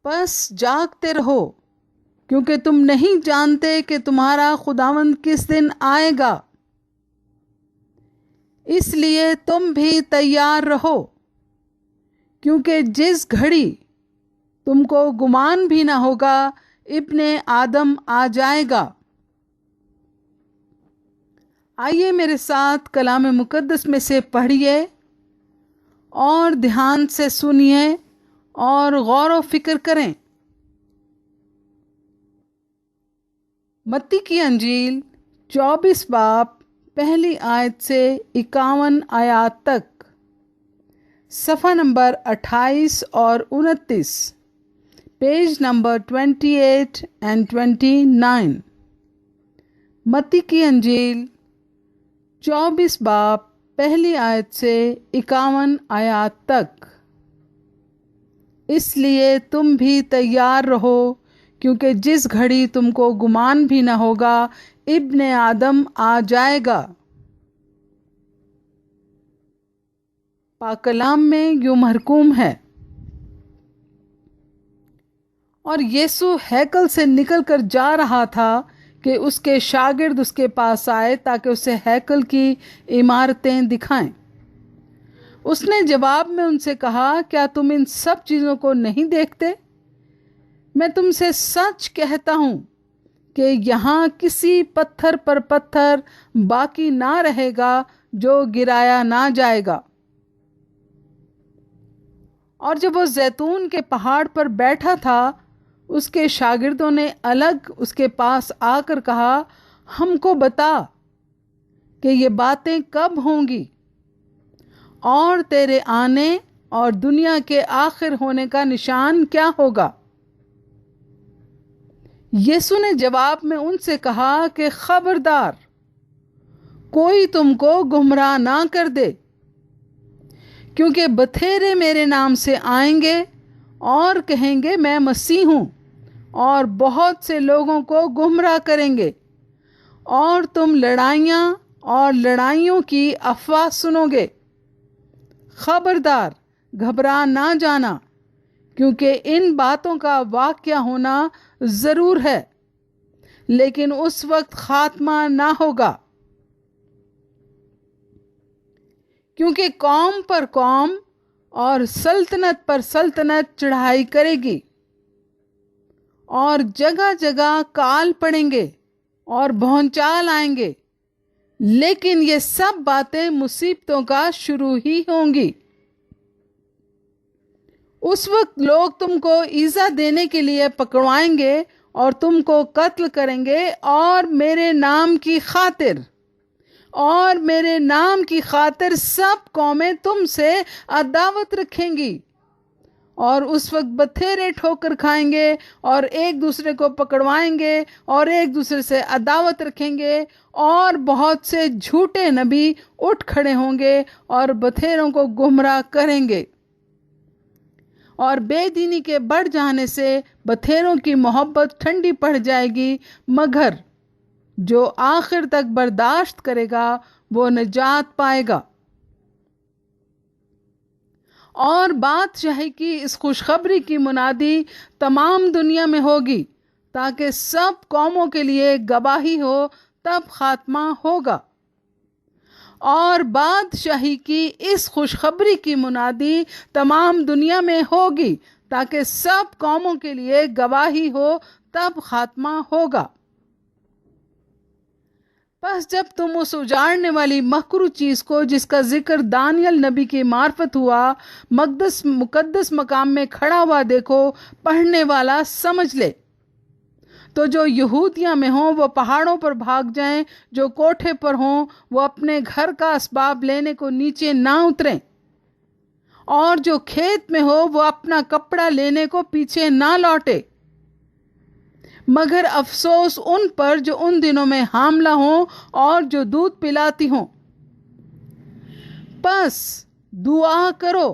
پس جاگتے رہو، کیونکہ تم نہیں جانتے کہ تمہارا خداوند کس دن آئے گا۔ اس لیے تم بھی تیار رہو، کیونکہ جس گھڑی تم کو گمان بھی نہ ہوگا ابن آدم آ جائے گا۔ آئیے میرے ساتھ کلام مقدس میں سے پڑھیے اور دھیان سے سنیے اور غور و فکر کریں۔ متی کی انجیل 24 باب پہلی آیت سے 51 آیات تک، صفحہ نمبر 28 اور 29، پیج نمبر 28 and 29۔ متی کی انجیل 24 باب پہلی آیت سے 51 آیات تک۔ اس لیے تم بھی تیار رہو، کیونکہ جس گھڑی تم کو گمان بھی نہ ہوگا ابن آدم آ جائے گا۔ پاک کلام میں یوں محکوم ہے، اور یسوع ہیکل سے نکل کر جا رہا تھا کہ اس کے شاگرد اس کے پاس آئے تاکہ اسے ہیکل کی عمارتیں دکھائیں۔ اس نے جواب میں ان سے کہا، کیا تم ان سب چیزوں کو نہیں دیکھتے؟ میں تم سے سچ کہتا ہوں کہ یہاں کسی پتھر پر پتھر باقی نہ رہے گا جو گرایا نہ جائے گا۔ اور جب وہ زیتون کے پہاڑ پر بیٹھا تھا، اس کے شاگردوں نے الگ اس کے پاس آ کر کہا، ہم کو بتا کہ یہ باتیں کب ہوں گی، اور تیرے آنے اور دنیا کے آخر ہونے کا نشان کیا ہوگا؟ یسوع نے جواب میں ان سے کہا کہ خبردار، کوئی تم کو گمراہ نہ کر دے، کیونکہ بتھیرے میرے نام سے آئیں گے اور کہیں گے میں مسیح ہوں، اور بہت سے لوگوں کو گمراہ کریں گے، اور تم لڑائیاں اور لڑائیوں کی افواہ سنو گے۔ خبردار، گھبرا نہ جانا، کیونکہ ان باتوں کا واقعہ ہونا ضرور ہے، لیکن اس وقت خاتمہ نہ ہوگا۔ کیونکہ قوم پر قوم اور سلطنت پر سلطنت چڑھائی کرے گی، اور جگہ جگہ کال پڑیں گے اور بھونچال آئیں گے، لیکن یہ سب باتیں مصیبتوں کا شروع ہی ہوں گی۔ اس وقت لوگ تم کو ایذا دینے کے لیے پکڑوائیں گے اور تم کو قتل کریں گے، اور میرے نام کی خاطر سب قومیں تم سے عداوت رکھیں گی، اور اس وقت بتھیرے ٹھوکر کھائیں گے اور ایک دوسرے کو پکڑوائیں گے اور ایک دوسرے سے عداوت رکھیں گے، اور بہت سے جھوٹے نبی اٹھ کھڑے ہوں گے اور بتھیروں کو گمراہ کریں گے، اور بے دینی کے بڑھ جانے سے بتھیروں کی محبت ٹھنڈی پڑ جائے گی، مگر جو آخر تک برداشت کرے گا وہ نجات پائے گا۔ اور بادشاہی کی اس خوشخبری کی منادی تمام دنیا میں ہوگی، تاکہ سب قوموں کے لیے گواہی ہو، تب خاتمہ ہوگا۔ اور بادشاہی کی اس خوشخبری کی منادی تمام دنیا میں ہوگی، تاکہ سب قوموں کے لیے گواہی ہو، تب خاتمہ ہوگا۔ پس جب تم اس اجاڑنے والی مکروہ چیز کو، جس کا ذکر دانیل نبی کی معرفت ہوا، مقدس مقام میں کھڑا ہوا دیکھو، پڑھنے والا سمجھ لے۔ تو جو یہودیہ میں ہوں وہ پہاڑوں پر بھاگ جائیں، جو کوٹھے پر ہوں وہ اپنے گھر کا اسباب لینے کو نیچے نہ اتریں، اور جو کھیت میں ہو وہ اپنا کپڑا لینے کو پیچھے نہ لوٹے۔ مگر افسوس ان پر جو ان دنوں میں حاملہ ہوں اور جو دودھ پلاتی ہوں۔ پس دعا کرو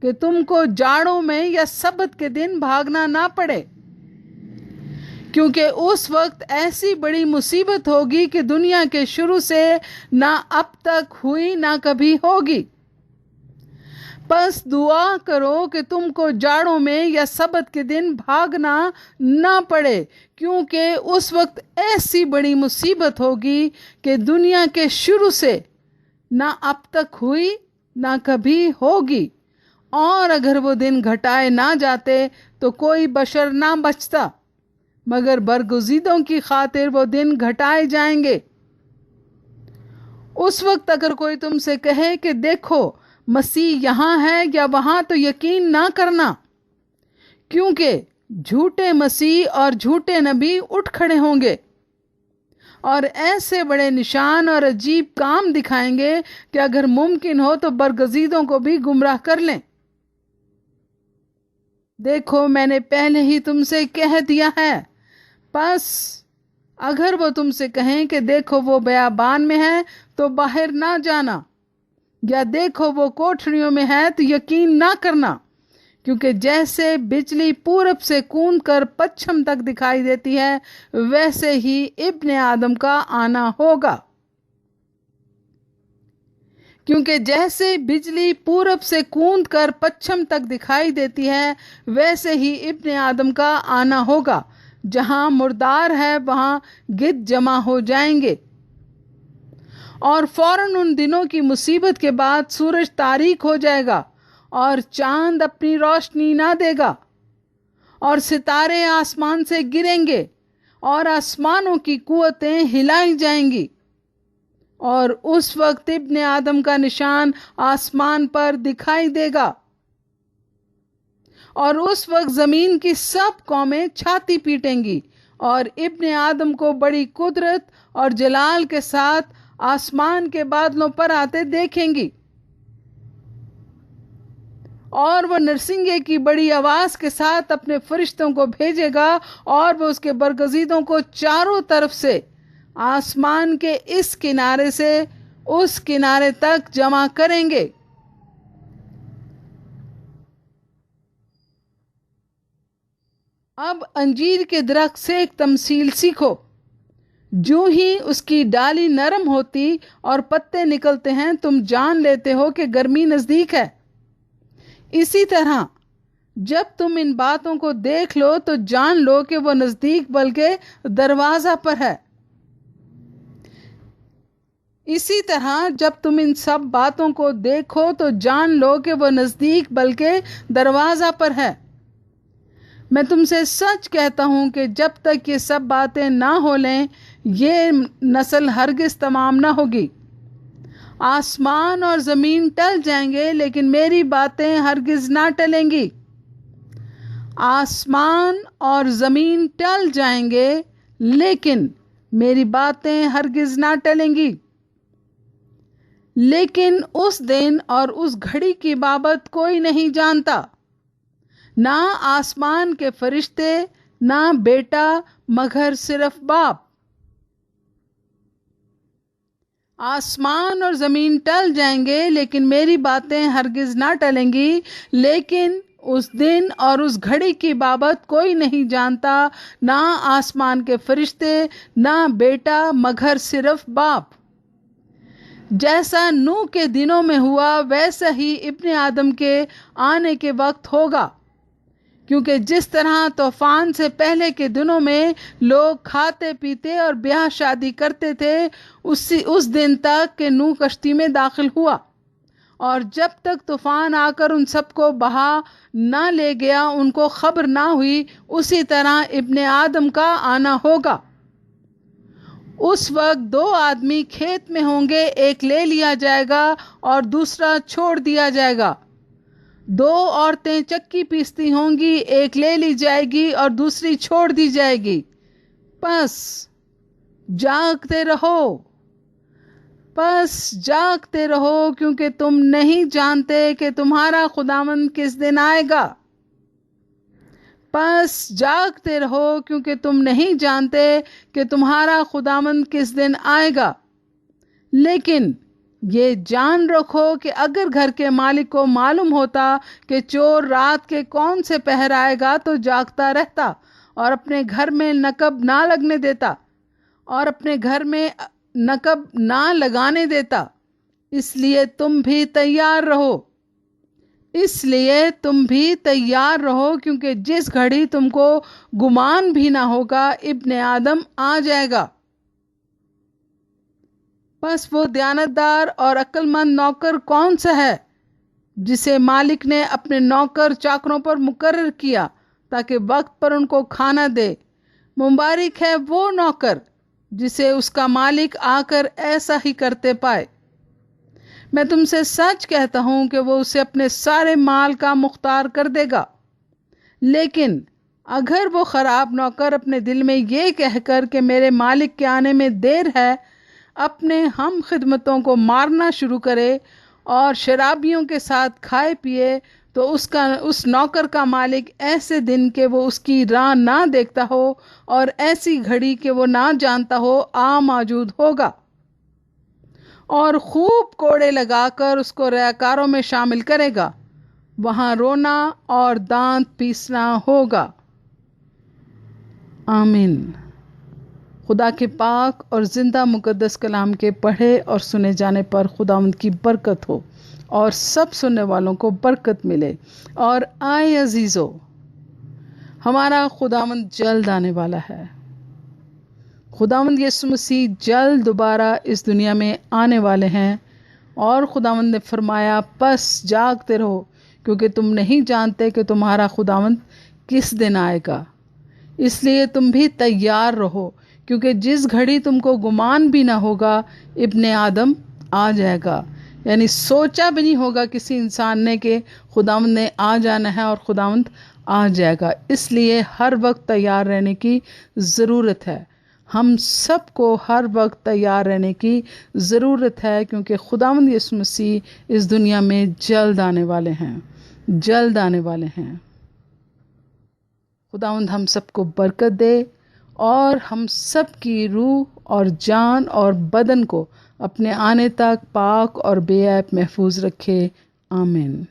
کہ تم کو جاڑوں میں یا سبت کے دن بھاگنا نہ پڑے، کیونکہ اس وقت ایسی بڑی مصیبت ہوگی کہ دنیا کے شروع سے نہ اب تک ہوئی نہ کبھی ہوگی۔ بس دعا کرو کہ تم کو جاڑوں میں یا سبت کے دن بھاگنا نہ پڑے، کیونکہ اس وقت ایسی بڑی مصیبت ہوگی کہ دنیا کے شروع سے نہ اب تک ہوئی نہ کبھی ہوگی، اور اگر وہ دن گھٹائے نہ جاتے تو کوئی بشر نہ بچتا، مگر برگزیدوں کی خاطر وہ دن گھٹائے جائیں گے۔ اس وقت اگر کوئی تم سے کہے کہ دیکھو مسیح یہاں ہے یا وہاں، تو یقین نہ کرنا، کیونکہ جھوٹے مسیح اور جھوٹے نبی اٹھ کھڑے ہوں گے اور ایسے بڑے نشان اور عجیب کام دکھائیں گے کہ اگر ممکن ہو تو برگزیدوں کو بھی گمراہ کر لیں۔ دیکھو میں نے پہلے ہی تم سے کہہ دیا ہے، پس اگر وہ تم سے کہیں کہ دیکھو وہ بیابان میں ہے تو باہر نہ جانا، یا دیکھو وہ کوٹھریوں میں ہے تو یقین نہ کرنا، کیونکہ جیسے بجلی پورب سے کوند کر پچھم تک دکھائی دیتی ہے، ویسے ہی ابن آدم کا آنا ہوگا۔ کیونکہ جیسے بجلی پورب سے کوند کر پچھم تک دکھائی دیتی ہے، ویسے ہی ابن آدم کا آنا ہوگا۔ جہاں مردار ہے وہاں گدھ جمع ہو جائیں گے، اور فوراً ان دنوں کی مصیبت کے بعد سورج تاریک ہو جائے گا اور چاند اپنی روشنی نہ دے گا، اور ستارے آسمان سے گریں گے، اور آسمانوں کی قوتیں ہلائی جائیں گی، اور اس وقت ابن آدم کا نشان آسمان پر دکھائی دے گا، اور اس وقت زمین کی سب قومیں چھاتی پیٹیں گی اور ابن آدم کو بڑی قدرت اور جلال کے ساتھ آسمان کے بادلوں پر آتے دیکھیں گی، اور وہ نرسنگے کی بڑی آواز کے ساتھ اپنے فرشتوں کو بھیجے گا، اور وہ اس کے برگزیدوں کو چاروں طرف سے آسمان کے اس کنارے سے اس کنارے تک جمع کریں گے۔ اب انجیر کے درخت سے ایک تمثیل سیکھو۔ جو ہی اس کی ڈالی نرم ہوتی اور پتے نکلتے ہیں، تم جان لیتے ہو کہ گرمی نزدیک ہے۔ اسی طرح جب تم ان باتوں کو دیکھ لو تو جان لو کہ وہ نزدیک بلکہ دروازہ پر ہے۔ اسی طرح جب تم ان سب باتوں کو دیکھو تو جان لو کہ وہ نزدیک بلکہ دروازہ پر ہے۔ میں تم سے سچ کہتا ہوں کہ جب تک یہ سب باتیں نہ ہو لیں، یہ نسل ہرگز تمام نہ ہوگی۔ آسمان اور زمین ٹل جائیں گے لیکن میری باتیں ہرگز نہ ٹلیں گی۔ آسمان اور زمین ٹل جائیں گے لیکن میری باتیں ہرگز نہ ٹلیں گی۔ لیکن اس دن اور اس گھڑی کی بابت کوئی نہیں جانتا، نہ آسمان کے فرشتے، نہ بیٹا، مگر صرف باپ۔ آسمان اور زمین ٹل جائیں گے لیکن میری باتیں ہرگز نہ ٹلیں گی۔ لیکن اس دن اور اس گھڑی کی بابت کوئی نہیں جانتا، نہ آسمان کے فرشتے، نہ بیٹا، مگر صرف باپ۔ جیسا نوح کے دنوں میں ہوا ویسا ہی ابن آدم کے آنے کے وقت ہوگا، کیونکہ جس طرح طوفان سے پہلے کے دنوں میں لوگ کھاتے پیتے اور بیاہ شادی کرتے تھے، اس دن تک کہ نوح کشتی میں داخل ہوا، اور جب تک طوفان آ کر ان سب کو بہا نہ لے گیا ان کو خبر نہ ہوئی، اسی طرح ابن آدم کا آنا ہوگا۔ اس وقت 2 آدمی کھیت میں ہوں گے، ایک لے لیا جائے گا اور دوسرا چھوڑ دیا جائے گا۔ 2 عورتیں چکی پیستی ہوں گی، ایک لے لی جائے گی اور دوسری چھوڑ دی جائے گی۔ پس جاگتے رہو کیونکہ تم نہیں جانتے کہ تمہارا خداوند کس دن آئے گا۔ پس جاگتے رہو کیونکہ تم نہیں جانتے کہ تمہارا خداوند کس دن آئے گا۔ لیکن یہ جان رکھو کہ اگر گھر کے مالک کو معلوم ہوتا کہ چور رات کے کون سے پہر آئے گا تو جاگتا رہتا اور اپنے گھر میں نقب نہ لگنے دیتا اور اپنے گھر میں نقب نہ لگانے دیتا۔ اس لیے تم بھی تیار رہو، اس لیے تم بھی تیار رہو، کیونکہ جس گھڑی تم کو گمان بھی نہ ہوگا ابن آدم آ جائے گا۔ پس وہ دیانتدار اور عقل مند نوکر کون سا ہے جسے مالک نے اپنے نوکر چاکروں پر مقرر کیا تاکہ وقت پر ان کو کھانا دے؟ مبارک ہے وہ نوکر جسے اس کا مالک آ کر ایسا ہی کرتے پائے۔ میں تم سے سچ کہتا ہوں کہ وہ اسے اپنے سارے مال کا مختار کر دے گا۔ لیکن اگر وہ خراب نوکر اپنے دل میں یہ کہہ کر کہ میرے مالک کے آنے میں دیر ہے، اپنے ہم خدمتوں کو مارنا شروع کرے اور شرابیوں کے ساتھ کھائے پیے، تو اس نوکر کا مالک ایسے دن کہ وہ اس کی راہ نہ دیکھتا ہو اور ایسی گھڑی کہ وہ نہ جانتا ہو آ موجود ہوگا، اور خوب کوڑے لگا کر اس کو ریاکاروں میں شامل کرے گا۔ وہاں رونا اور دانت پیسنا ہوگا۔ آمین۔ خدا کے پاک اور زندہ مقدس کلام کے پڑھے اور سنے جانے پر خداوند کی برکت ہو اور سب سننے والوں کو برکت ملے۔ اور آئے عزیزو، ہمارا خداوند جلد آنے والا ہے۔ خداوند یسوع مسیح جلد دوبارہ اس دنیا میں آنے والے ہیں، اور خداوند نے فرمایا پس جاگتے رہو، کیونکہ تم نہیں جانتے کہ تمہارا خداوند کس دن آئے گا۔ اس لیے تم بھی تیار رہو، کیونکہ جس گھڑی تم کو گمان بھی نہ ہوگا ابن آدم آ جائے گا۔ یعنی سوچا بھی نہیں ہوگا کسی انسان نے کہ خداوند نے آ جانا ہے اور خداوند آ جائے گا۔ اس لیے ہر وقت تیار رہنے کی ضرورت ہے۔ ہم سب کو ہر وقت تیار رہنے کی ضرورت ہے، کیونکہ خداوند یسوع مسیح اس دنیا میں جلد آنے والے ہیں، جلد آنے والے ہیں۔ خداوند ہم سب کو برکت دے اور ہم سب کی روح اور جان اور بدن کو اپنے آنے تک پاک اور بے عیب محفوظ رکھے۔ آمین۔